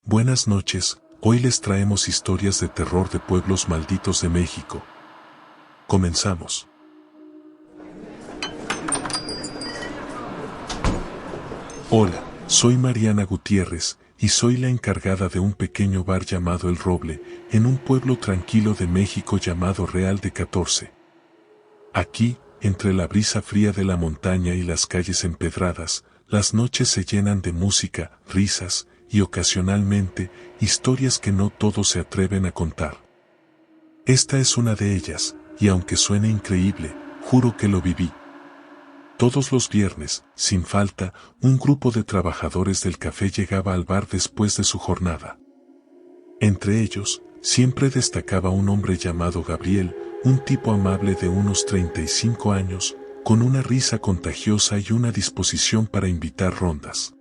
Buenas noches, hoy les traemos historias de terror de pueblos malditos de México. Comenzamos. Hola, soy Mariana Gutiérrez, y soy la encargada de un pequeño bar llamado El Roble, en un pueblo tranquilo de México llamado Real de 14. Aquí, entre la brisa fría de la montaña y las calles empedradas, las noches se llenan de música, risas, y ocasionalmente, historias que no todos se atreven a contar. Esta es una de ellas, y aunque suene increíble, juro que lo viví. Todos los viernes, sin falta, un grupo de trabajadores del café llegaba al bar después de su jornada. Entre ellos, siempre destacaba un hombre llamado Gabriel, un tipo amable de unos 35 años, con una risa contagiosa y una disposición para invitar rondas.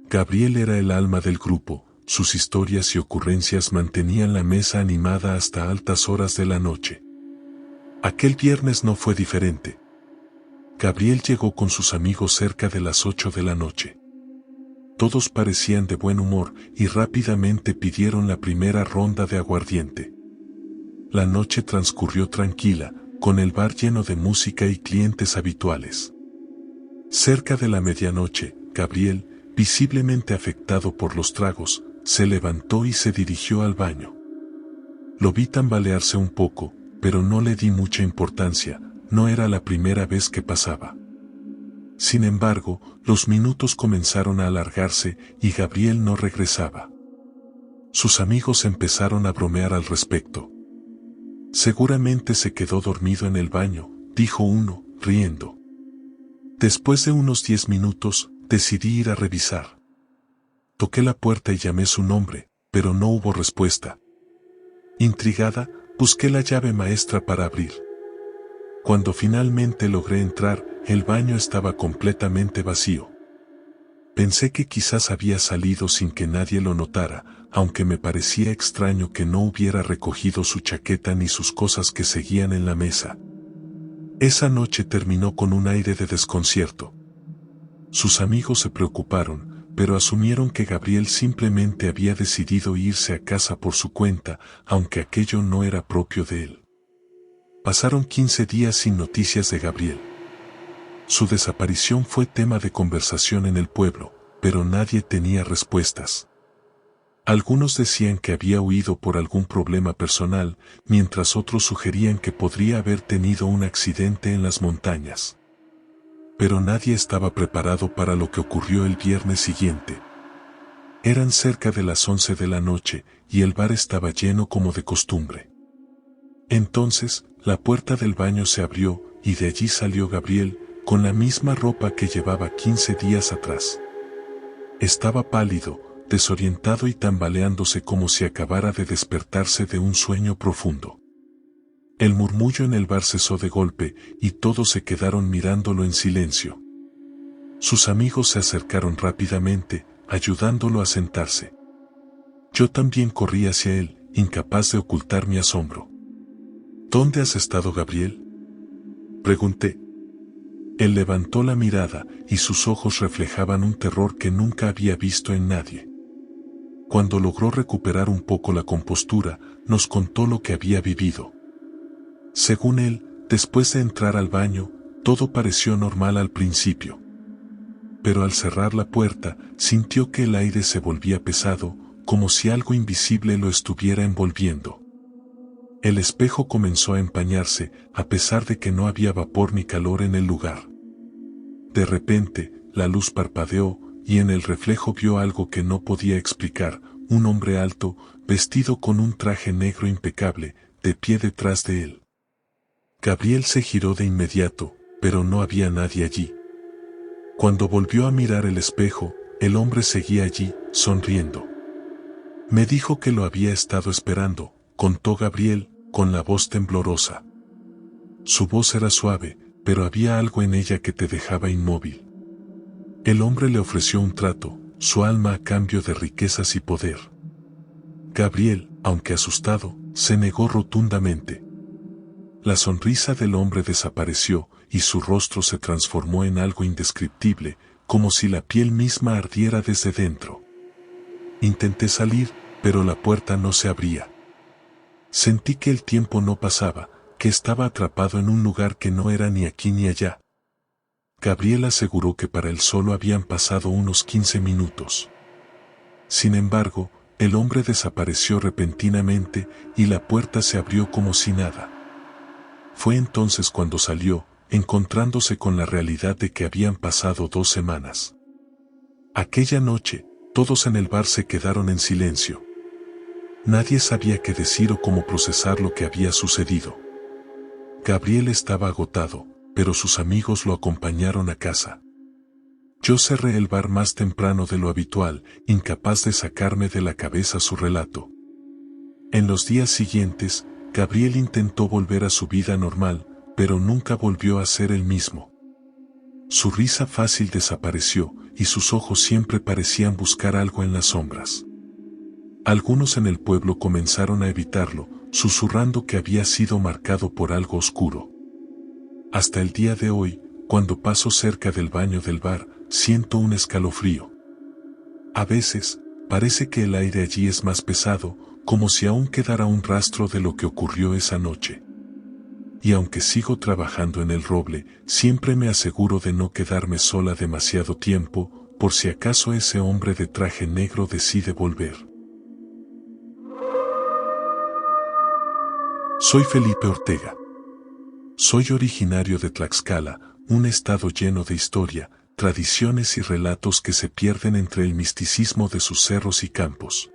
Gabriel era el alma del grupo, sus historias y ocurrencias mantenían la mesa animada hasta altas horas de la noche. Aquel viernes no fue diferente. Gabriel llegó con sus amigos cerca de las 8 de la noche. Todos parecían de buen humor y rápidamente pidieron la primera ronda de aguardiente. La noche transcurrió tranquila, con el bar lleno de música y clientes habituales. Cerca de la medianoche, Gabriel, visiblemente afectado por los tragos, se levantó y se dirigió al baño. Lo vi tambalearse un poco, pero no le di mucha importancia, no era la primera vez que pasaba. Sin embargo, los minutos comenzaron a alargarse y Gabriel no regresaba. Sus amigos empezaron a bromear al respecto. Seguramente se quedó dormido en el baño, dijo uno, riendo. Después de unos 10 minutos, decidí ir a revisar. Toqué la puerta y llamé su nombre, pero no hubo respuesta. Intrigada, busqué la llave maestra para abrir. Cuando finalmente logré entrar, el baño estaba completamente vacío. Pensé que quizás había salido sin que nadie lo notara, aunque me parecía extraño que no hubiera recogido su chaqueta ni sus cosas que seguían en la mesa. Esa noche terminó con un aire de desconcierto. Sus amigos se preocuparon, pero asumieron que Gabriel simplemente había decidido irse a casa por su cuenta, aunque aquello no era propio de él. Pasaron 15 días sin noticias de Gabriel. Su desaparición fue tema de conversación en el pueblo, pero nadie tenía respuestas. Algunos decían que había huido por algún problema personal, mientras otros sugerían que podría haber tenido un accidente en las montañas. Pero nadie estaba preparado para lo que ocurrió el viernes siguiente. Eran cerca de las 11 de la noche, y el bar estaba lleno como de costumbre. Entonces, la puerta del baño se abrió, y de allí salió Gabriel, con la misma ropa que llevaba 15 días atrás. Estaba pálido, desorientado y tambaleándose como si acabara de despertarse de un sueño profundo. El murmullo en el bar cesó de golpe, y todos se quedaron mirándolo en silencio. Sus amigos se acercaron rápidamente, ayudándolo a sentarse. Yo también corrí hacia él, incapaz de ocultar mi asombro. ¿Dónde has estado, Gabriel?, pregunté. Él levantó la mirada, y sus ojos reflejaban un terror que nunca había visto en nadie. Cuando logró recuperar un poco la compostura, nos contó lo que había vivido. Según él, después de entrar al baño, todo pareció normal al principio. Pero al cerrar la puerta, sintió que el aire se volvía pesado, como si algo invisible lo estuviera envolviendo. El espejo comenzó a empañarse, a pesar de que no había vapor ni calor en el lugar. De repente, la luz parpadeó, y en el reflejo vio algo que no podía explicar, un hombre alto, vestido con un traje negro impecable, de pie detrás de él. Gabriel se giró de inmediato, pero no había nadie allí. Cuando volvió a mirar el espejo, el hombre seguía allí, sonriendo. Me dijo que lo había estado esperando, contó Gabriel, con la voz temblorosa. Su voz era suave, pero había algo en ella que te dejaba inmóvil. El hombre le ofreció un trato, su alma a cambio de riquezas y poder. Gabriel, aunque asustado, se negó rotundamente. La sonrisa del hombre desapareció, y su rostro se transformó en algo indescriptible, como si la piel misma ardiera desde dentro. Intenté salir, pero la puerta no se abría. Sentí que el tiempo no pasaba, que estaba atrapado en un lugar que no era ni aquí ni allá. Gabriel aseguró que para él solo habían pasado unos 15 minutos. Sin embargo, el hombre desapareció repentinamente y la puerta se abrió como si nada. Fue entonces cuando salió, encontrándose con la realidad de que habían pasado 2 semanas. Aquella noche, todos en el bar se quedaron en silencio. Nadie sabía qué decir o cómo procesar lo que había sucedido. Gabriel estaba agotado, pero sus amigos lo acompañaron a casa. Yo cerré el bar más temprano de lo habitual, incapaz de sacarme de la cabeza su relato. En los días siguientes, Gabriel intentó volver a su vida normal, pero nunca volvió a ser el mismo. Su risa fácil desapareció y sus ojos siempre parecían buscar algo en las sombras. Algunos en el pueblo comenzaron a evitarlo, susurrando que había sido marcado por algo oscuro. Hasta el día de hoy, cuando paso cerca del baño del bar, siento un escalofrío. A veces, parece que el aire allí es más pesado, como si aún quedara un rastro de lo que ocurrió esa noche. Y aunque sigo trabajando en el roble, siempre me aseguro de no quedarme sola demasiado tiempo, por si acaso ese hombre de traje negro decide volver. Soy Felipe Ortega. Soy originario de Tlaxcala, un estado lleno de historia, tradiciones y relatos que se pierden entre el misticismo de sus cerros y campos.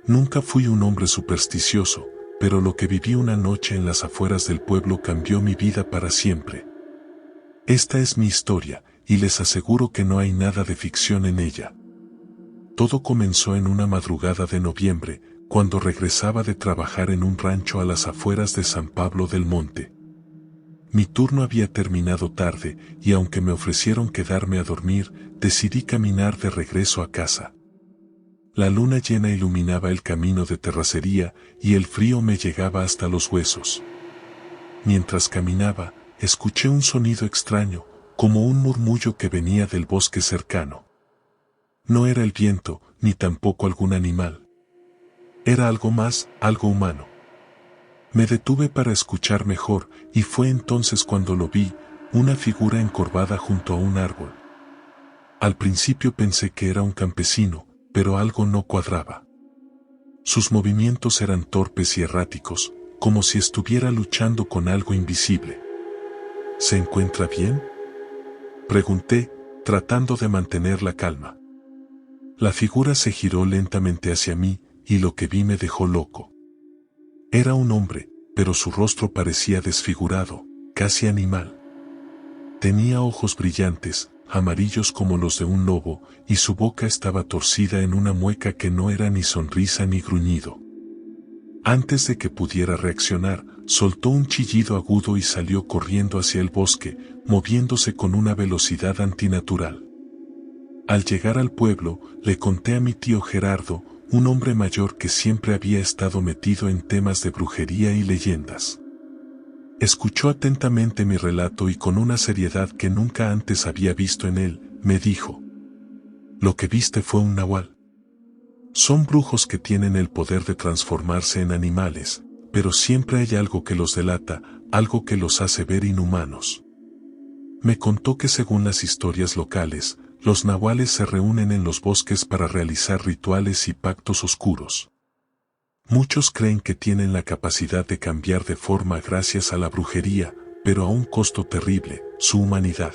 Nunca fui un hombre supersticioso, pero lo que viví una noche en las afueras del pueblo cambió mi vida para siempre. Esta es mi historia, y les aseguro que no hay nada de ficción en ella. Todo comenzó en una madrugada de noviembre, cuando regresaba de trabajar en un rancho a las afueras de San Pablo del Monte. Mi turno había terminado tarde, y aunque me ofrecieron quedarme a dormir, decidí caminar de regreso a casa. La luna llena iluminaba el camino de terracería, y el frío me llegaba hasta los huesos. Mientras caminaba, escuché un sonido extraño, como un murmullo que venía del bosque cercano. No era el viento, ni tampoco algún animal. Era algo más, algo humano. Me detuve para escuchar mejor, y fue entonces cuando lo vi, una figura encorvada junto a un árbol. Al principio pensé que era un campesino, pero algo no cuadraba. Sus movimientos eran torpes y erráticos, como si estuviera luchando con algo invisible. ¿Se encuentra bien?, pregunté, tratando de mantener la calma. La figura se giró lentamente hacia mí, y lo que vi me dejó loco. Era un hombre, pero su rostro parecía desfigurado, casi animal. Tenía ojos brillantes, amarillos como los de un lobo, y su boca estaba torcida en una mueca que no era ni sonrisa ni gruñido. Antes de que pudiera reaccionar, soltó un chillido agudo y salió corriendo hacia el bosque, moviéndose con una velocidad antinatural. Al llegar al pueblo, le conté a mi tío Gerardo, un hombre mayor que siempre había estado metido en temas de brujería y leyendas. Escuchó atentamente mi relato y con una seriedad que nunca antes había visto en él, me dijo: «Lo que viste fue un nahual. Son brujos que tienen el poder de transformarse en animales, pero siempre hay algo que los delata, algo que los hace ver inhumanos». Me contó que según las historias locales, los nahuales se reúnen en los bosques para realizar rituales y pactos oscuros. Muchos creen que tienen la capacidad de cambiar de forma gracias a la brujería, pero a un costo terrible, su humanidad.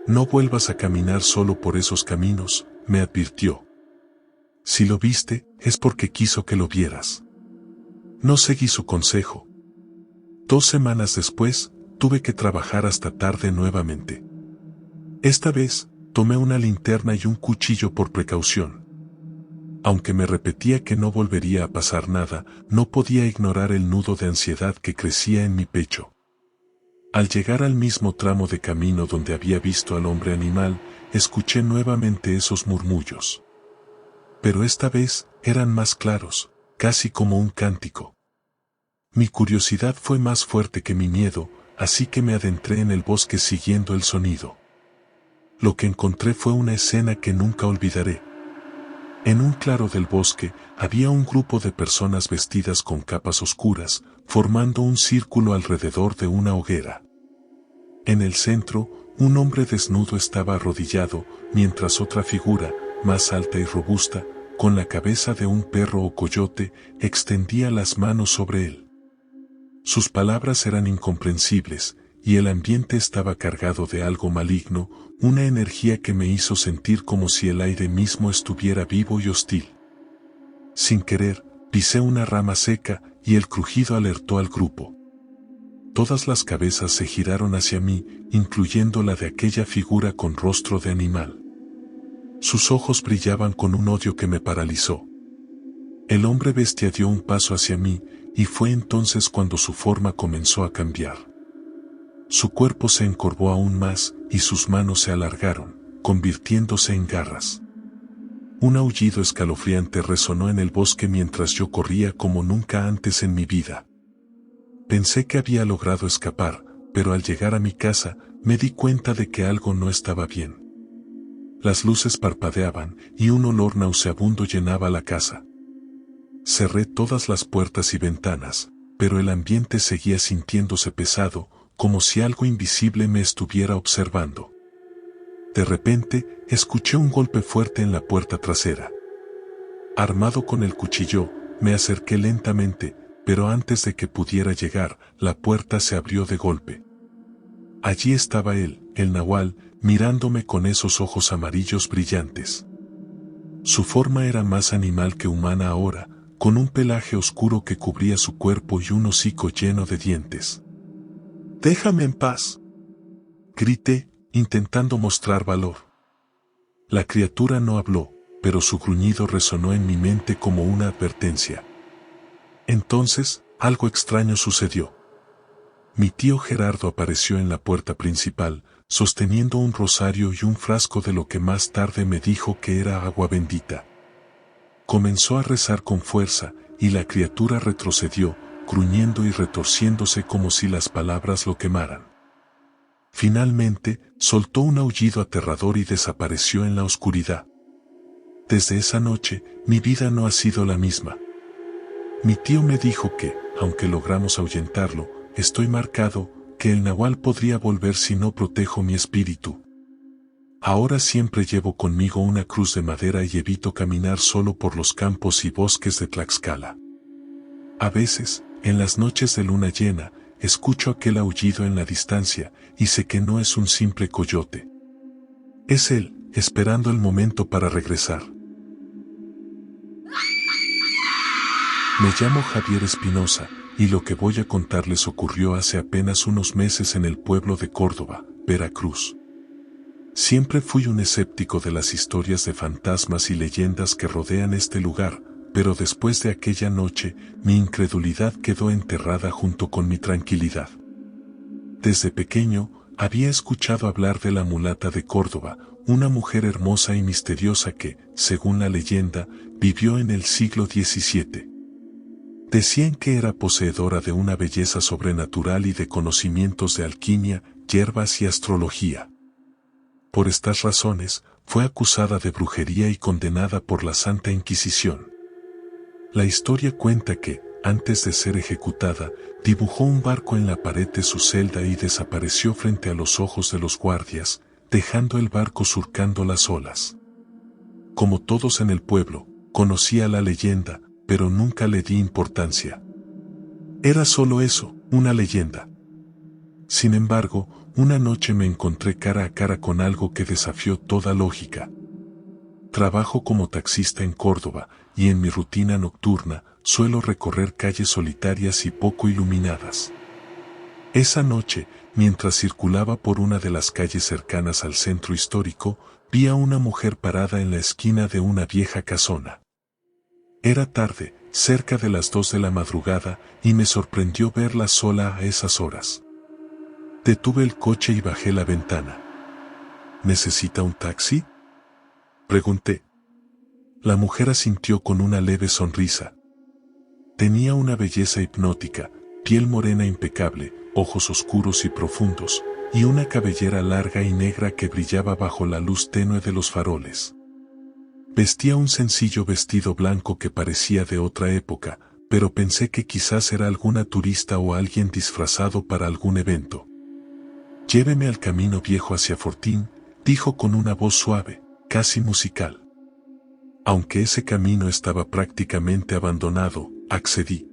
«No vuelvas a caminar solo por esos caminos», me advirtió. «Si lo viste, es porque quiso que lo vieras». No seguí su consejo. 2 semanas después, tuve que trabajar hasta tarde nuevamente. Esta vez, tomé una linterna y un cuchillo por precaución. Aunque me repetía que no volvería a pasar nada, no podía ignorar el nudo de ansiedad que crecía en mi pecho. Al llegar al mismo tramo de camino donde había visto al hombre animal, escuché nuevamente esos murmullos. Pero esta vez, eran más claros, casi como un cántico. Mi curiosidad fue más fuerte que mi miedo, así que me adentré en el bosque siguiendo el sonido. Lo que encontré fue una escena que nunca olvidaré. En un claro del bosque había un grupo de personas vestidas con capas oscuras, formando un círculo alrededor de una hoguera. En el centro, un hombre desnudo estaba arrodillado, mientras otra figura, más alta y robusta, con la cabeza de un perro o coyote, extendía las manos sobre él. Sus palabras eran incomprensibles, y el ambiente estaba cargado de algo maligno, una energía que me hizo sentir como si el aire mismo estuviera vivo y hostil. Sin querer, pisé una rama seca, y el crujido alertó al grupo. Todas las cabezas se giraron hacia mí, incluyendo la de aquella figura con rostro de animal. Sus ojos brillaban con un odio que me paralizó. El hombre bestia dio un paso hacia mí, y fue entonces cuando su forma comenzó a cambiar. Su cuerpo se encorvó aún más, y sus manos se alargaron, convirtiéndose en garras. Un aullido escalofriante resonó en el bosque mientras yo corría como nunca antes en mi vida. Pensé que había logrado escapar, pero al llegar a mi casa, me di cuenta de que algo no estaba bien. Las luces parpadeaban, y un olor nauseabundo llenaba la casa. Cerré todas las puertas y ventanas, pero el ambiente seguía sintiéndose pesado, como si algo invisible me estuviera observando. De repente, escuché un golpe fuerte en la puerta trasera. Armado con el cuchillo, me acerqué lentamente, pero antes de que pudiera llegar, la puerta se abrió de golpe. Allí estaba él, el nahual, mirándome con esos ojos amarillos brillantes. Su forma era más animal que humana ahora, con un pelaje oscuro que cubría su cuerpo y un hocico lleno de dientes. «¡Déjame en paz!», grité, intentando mostrar valor. La criatura no habló, pero su gruñido resonó en mi mente como una advertencia. Entonces, algo extraño sucedió. Mi tío Gerardo apareció en la puerta principal, sosteniendo un rosario y un frasco de lo que más tarde me dijo que era agua bendita. Comenzó a rezar con fuerza, y la criatura retrocedió, gruñendo y retorciéndose como si las palabras lo quemaran. Finalmente, soltó un aullido aterrador y desapareció en la oscuridad. Desde esa noche, mi vida no ha sido la misma. Mi tío me dijo que, aunque logramos ahuyentarlo, estoy marcado, que el nahual podría volver si no protejo mi espíritu. Ahora siempre llevo conmigo una cruz de madera y evito caminar solo por los campos y bosques de Tlaxcala. A veces, en las noches de luna llena, escucho aquel aullido en la distancia, y sé que no es un simple coyote. Es él, esperando el momento para regresar. Me llamo Javier Espinosa, y lo que voy a contarles ocurrió hace apenas unos meses en el pueblo de Córdoba, Veracruz. Siempre fui un escéptico de las historias de fantasmas y leyendas que rodean este lugar, pero después de aquella noche, mi incredulidad quedó enterrada junto con mi tranquilidad. Desde pequeño, había escuchado hablar de la mulata de Córdoba, una mujer hermosa y misteriosa que, según la leyenda, vivió en el siglo XVII. Decían que era poseedora de una belleza sobrenatural y de conocimientos de alquimia, hierbas y astrología. Por estas razones, fue acusada de brujería y condenada por la Santa Inquisición. La historia cuenta que, antes de ser ejecutada, dibujó un barco en la pared de su celda y desapareció frente a los ojos de los guardias, dejando el barco surcando las olas. Como todos en el pueblo, conocía la leyenda, pero nunca le di importancia. Era solo eso, una leyenda. Sin embargo, una noche me encontré cara a cara con algo que desafió toda lógica. Trabajo como taxista en Córdoba, y en mi rutina nocturna, suelo recorrer calles solitarias y poco iluminadas. Esa noche, mientras circulaba por una de las calles cercanas al centro histórico, vi a una mujer parada en la esquina de una vieja casona. Era tarde, cerca de las 2 de la madrugada, y me sorprendió verla sola a esas horas. Detuve el coche y bajé la ventana. ¿Necesita un taxi?, pregunté. La mujer asintió con una leve sonrisa. Tenía una belleza hipnótica, piel morena impecable, ojos oscuros y profundos, y una cabellera larga y negra que brillaba bajo la luz tenue de los faroles. Vestía un sencillo vestido blanco que parecía de otra época, pero pensé que quizás era alguna turista o alguien disfrazado para algún evento. «Lléveme al camino viejo hacia Fortín», dijo con una voz suave, casi musical. Aunque ese camino estaba prácticamente abandonado, accedí.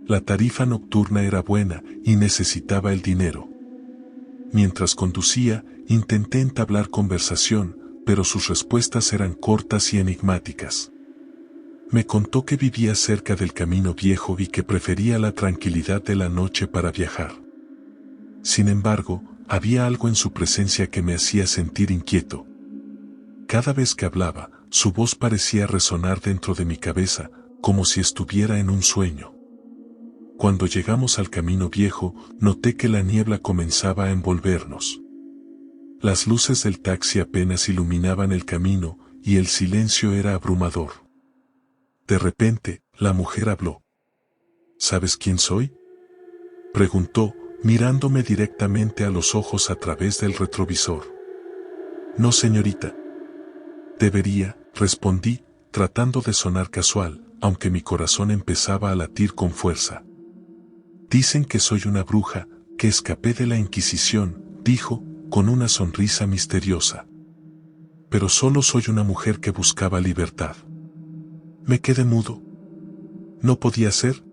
La tarifa nocturna era buena y necesitaba el dinero. Mientras conducía, intenté entablar conversación, pero sus respuestas eran cortas y enigmáticas. Me contó que vivía cerca del camino viejo y que prefería la tranquilidad de la noche para viajar. Sin embargo, había algo en su presencia que me hacía sentir inquieto. Cada vez que hablaba, su voz parecía resonar dentro de mi cabeza, como si estuviera en un sueño. Cuando llegamos al camino viejo, noté que la niebla comenzaba a envolvernos. Las luces del taxi apenas iluminaban el camino, y el silencio era abrumador. De repente, la mujer habló. «¿Sabes quién soy?», preguntó, mirándome directamente a los ojos a través del retrovisor. «No, señorita». «Debería», respondí, tratando de sonar casual, aunque mi corazón empezaba a latir con fuerza. «Dicen que soy una bruja, que escapé de la Inquisición», dijo, con una sonrisa misteriosa. «Pero solo soy una mujer que buscaba libertad». Me quedé mudo. ¿No podía ser?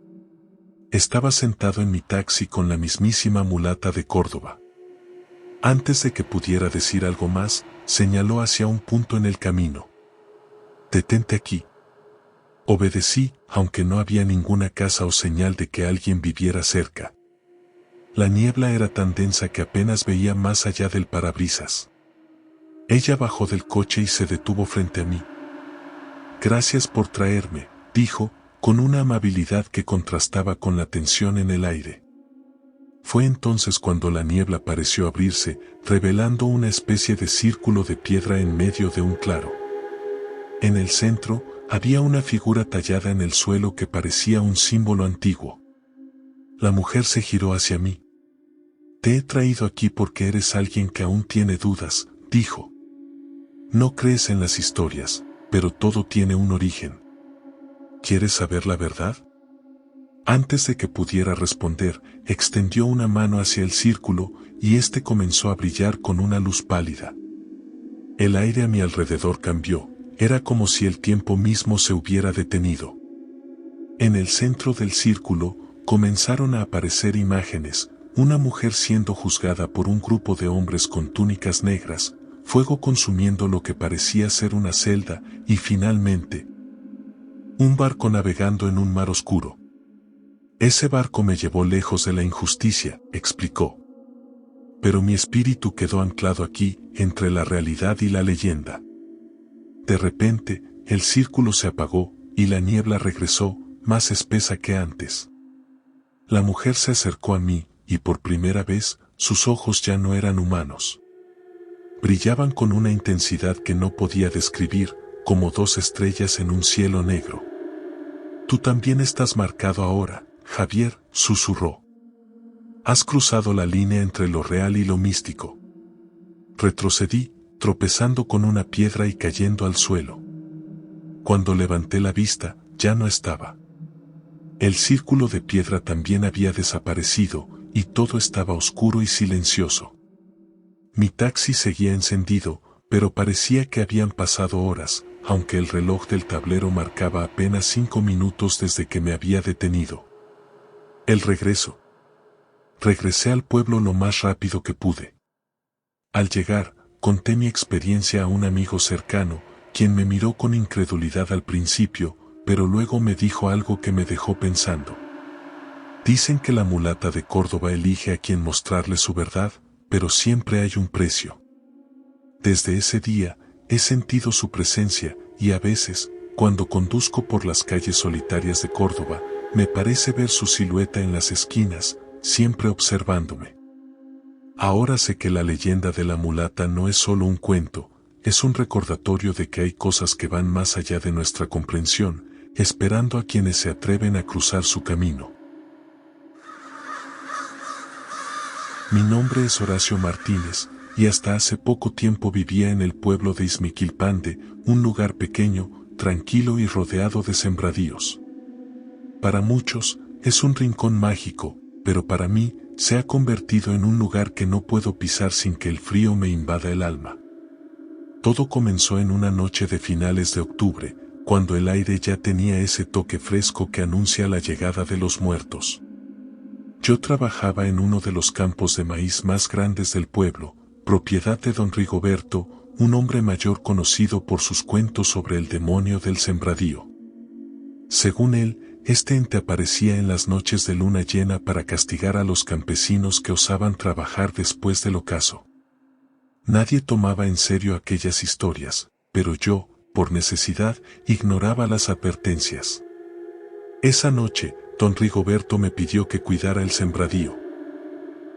Estaba sentado en mi taxi con la mismísima mulata de Córdoba. Antes de que pudiera decir algo más, señaló hacia un punto en el camino. «Detente aquí». Obedecí, aunque no había ninguna casa o señal de que alguien viviera cerca. La niebla era tan densa que apenas veía más allá del parabrisas. Ella bajó del coche y se detuvo frente a mí. «Gracias por traerme», dijo, con una amabilidad que contrastaba con la tensión en el aire. Fue entonces cuando la niebla pareció abrirse, revelando una especie de círculo de piedra en medio de un claro. En el centro, había una figura tallada en el suelo que parecía un símbolo antiguo. La mujer se giró hacia mí. «Te he traído aquí porque eres alguien que aún tiene dudas», dijo. «No crees en las historias, pero todo tiene un origen. ¿Quieres saber la verdad?». Antes de que pudiera responder, extendió una mano hacia el círculo, y éste comenzó a brillar con una luz pálida. El aire a mi alrededor cambió, era como si el tiempo mismo se hubiera detenido. En el centro del círculo, comenzaron a aparecer imágenes: una mujer siendo juzgada por un grupo de hombres con túnicas negras, fuego consumiendo lo que parecía ser una celda, y finalmente, un barco navegando en un mar oscuro. «Ese barco me llevó lejos de la injusticia», explicó. «Pero mi espíritu quedó anclado aquí, entre la realidad y la leyenda». De repente, el círculo se apagó, y la niebla regresó, más espesa que antes. La mujer se acercó a mí, y por primera vez, sus ojos ya no eran humanos. Brillaban con una intensidad que no podía describir, como dos estrellas en un cielo negro. «Tú también estás marcado ahora, Javier», susurró. «Has cruzado la línea entre lo real y lo místico». Retrocedí, tropezando con una piedra y cayendo al suelo. Cuando levanté la vista, ya no estaba. El círculo de piedra también había desaparecido, y todo estaba oscuro y silencioso. Mi taxi seguía encendido, pero parecía que habían pasado horas, aunque el reloj del tablero marcaba apenas 5 minutos desde que me había detenido. El regreso. Regresé al pueblo lo más rápido que pude. Al llegar, conté mi experiencia a un amigo cercano, quien me miró con incredulidad al principio, pero luego me dijo algo que me dejó pensando. «Dicen que la mulata de Córdoba elige a quien mostrarle su verdad, pero siempre hay un precio». Desde ese día, he sentido su presencia, y a veces, cuando conduzco por las calles solitarias de Córdoba, me parece ver su silueta en las esquinas, siempre observándome. Ahora sé que la leyenda de la mulata no es solo un cuento, es un recordatorio de que hay cosas que van más allá de nuestra comprensión, esperando a quienes se atreven a cruzar su camino. Mi nombre es Horacio Martínez, y hasta hace poco tiempo vivía en el pueblo de Izmiquilpande, un lugar pequeño, tranquilo y rodeado de sembradíos. Para muchos, es un rincón mágico, pero para mí, se ha convertido en un lugar que no puedo pisar sin que el frío me invada el alma. Todo comenzó en una noche de finales de octubre, cuando el aire ya tenía ese toque fresco que anuncia la llegada de los muertos. Yo trabajaba en uno de los campos de maíz más grandes del pueblo, propiedad de don Rigoberto, un hombre mayor conocido por sus cuentos sobre el demonio del sembradío. Según él, este ente aparecía en las noches de luna llena para castigar a los campesinos que osaban trabajar después del ocaso. Nadie tomaba en serio aquellas historias, pero yo, por necesidad, ignoraba las advertencias. Esa noche, don Rigoberto me pidió que cuidara el sembradío.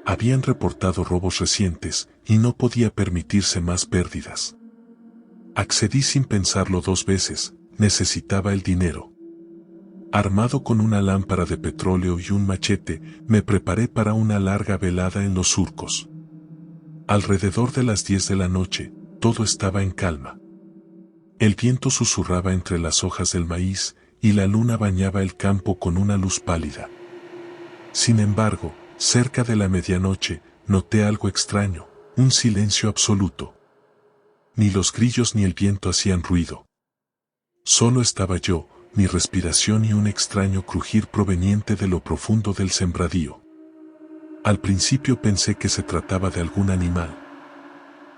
Habían reportado robos recientes, y no podía permitirse más pérdidas. Accedí sin pensarlo 2 veces, necesitaba el dinero. Armado con una lámpara de petróleo y un machete, me preparé para una larga velada en los surcos. Alrededor de las 10 de la noche, todo estaba en calma. El viento susurraba entre las hojas del maíz, y la luna bañaba el campo con una luz pálida. Sin embargo, cerca de la medianoche, noté algo extraño, un silencio absoluto. Ni los grillos ni el viento hacían ruido. Solo estaba yo, mi respiración y un extraño crujir proveniente de lo profundo del sembradío. Al principio pensé que se trataba de algún animal.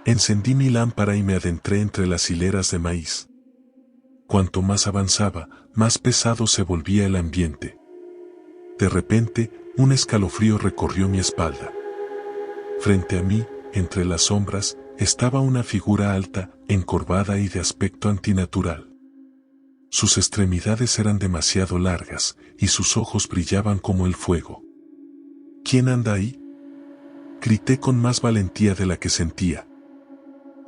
Encendí mi lámpara y me adentré entre las hileras de maíz. Cuanto más avanzaba, más pesado se volvía el ambiente. De repente, un escalofrío recorrió mi espalda. Frente a mí, entre las sombras, estaba una figura alta, encorvada y de aspecto antinatural. Sus extremidades eran demasiado largas, y sus ojos brillaban como el fuego. ¿Quién anda ahí?, grité con más valentía de la que sentía.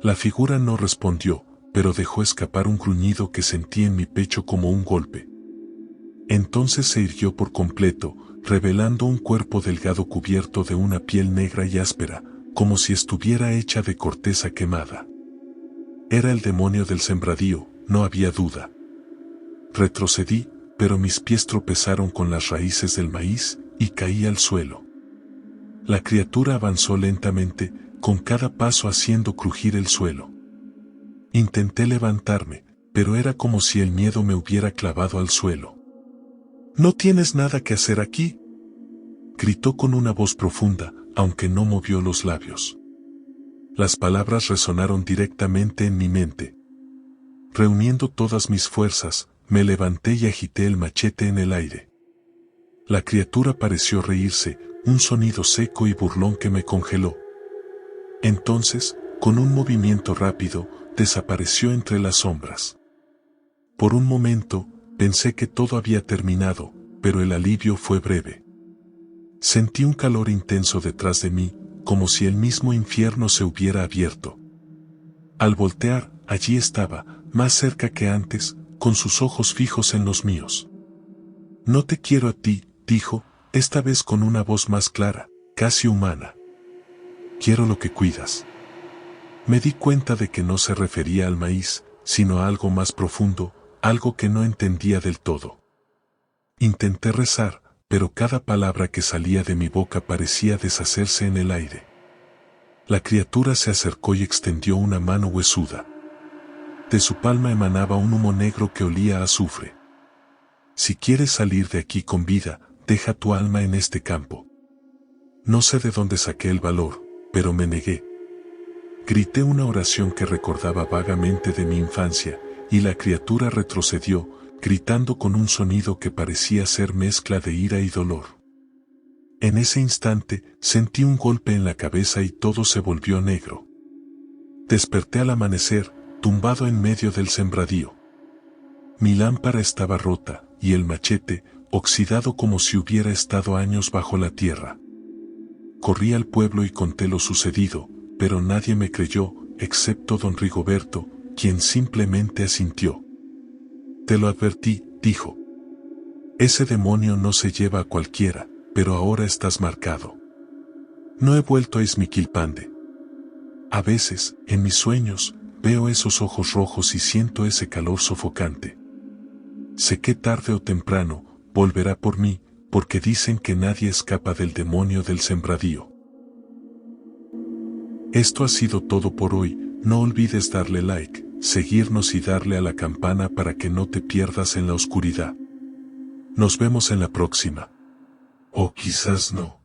La figura no respondió, pero dejó escapar un gruñido que sentí en mi pecho como un golpe. Entonces se irguió por completo, revelando un cuerpo delgado cubierto de una piel negra y áspera, como si estuviera hecha de corteza quemada. Era el demonio del sembradío, no había duda. Retrocedí, pero mis pies tropezaron con las raíces del maíz, y caí al suelo. La criatura avanzó lentamente, con cada paso haciendo crujir el suelo. Intenté levantarme, pero era como si el miedo me hubiera clavado al suelo. «¿No tienes nada que hacer aquí?», gritó con una voz profunda, aunque no movió los labios. Las palabras resonaron directamente en mi mente. Reuniendo todas mis fuerzas, me levanté y agité el machete en el aire. La criatura pareció reírse, un sonido seco y burlón que me congeló. Entonces, con un movimiento rápido, desapareció entre las sombras. Por un momento, pensé que todo había terminado, pero el alivio fue breve. Sentí un calor intenso detrás de mí, como si el mismo infierno se hubiera abierto. Al voltear, allí estaba, más cerca que antes, con sus ojos fijos en los míos. «No te quiero a ti», dijo, esta vez con una voz más clara, casi humana. «Quiero lo que cuidas». Me di cuenta de que no se refería al maíz, sino a algo más profundo, algo que no entendía del todo. Intenté rezar, pero cada palabra que salía de mi boca parecía deshacerse en el aire. La criatura se acercó y extendió una mano huesuda. De su palma emanaba un humo negro que olía a azufre. «Si quieres salir de aquí con vida, deja tu alma en este campo». No sé de dónde saqué el valor, pero me negué. Grité una oración que recordaba vagamente de mi infancia, y la criatura retrocedió, gritando con un sonido que parecía ser mezcla de ira y dolor. En ese instante, sentí un golpe en la cabeza y todo se volvió negro. Desperté al amanecer, tumbado en medio del sembradío. Mi lámpara estaba rota, y el machete, oxidado como si hubiera estado años bajo la tierra. Corrí al pueblo y conté lo sucedido, pero nadie me creyó, excepto don Rigoberto, quien simplemente asintió. «Te lo advertí», dijo. «Ese demonio no se lleva a cualquiera, pero ahora estás marcado». No he vuelto a Izmiquilpande. A veces, en mis sueños, veo esos ojos rojos y siento ese calor sofocante. Sé que tarde o temprano, volverá por mí, porque dicen que nadie escapa del demonio del sembradío. Esto ha sido todo por hoy, no olvides darle like, seguirnos y darle a la campana para que no te pierdas en la oscuridad. Nos vemos en la próxima. O quizás no.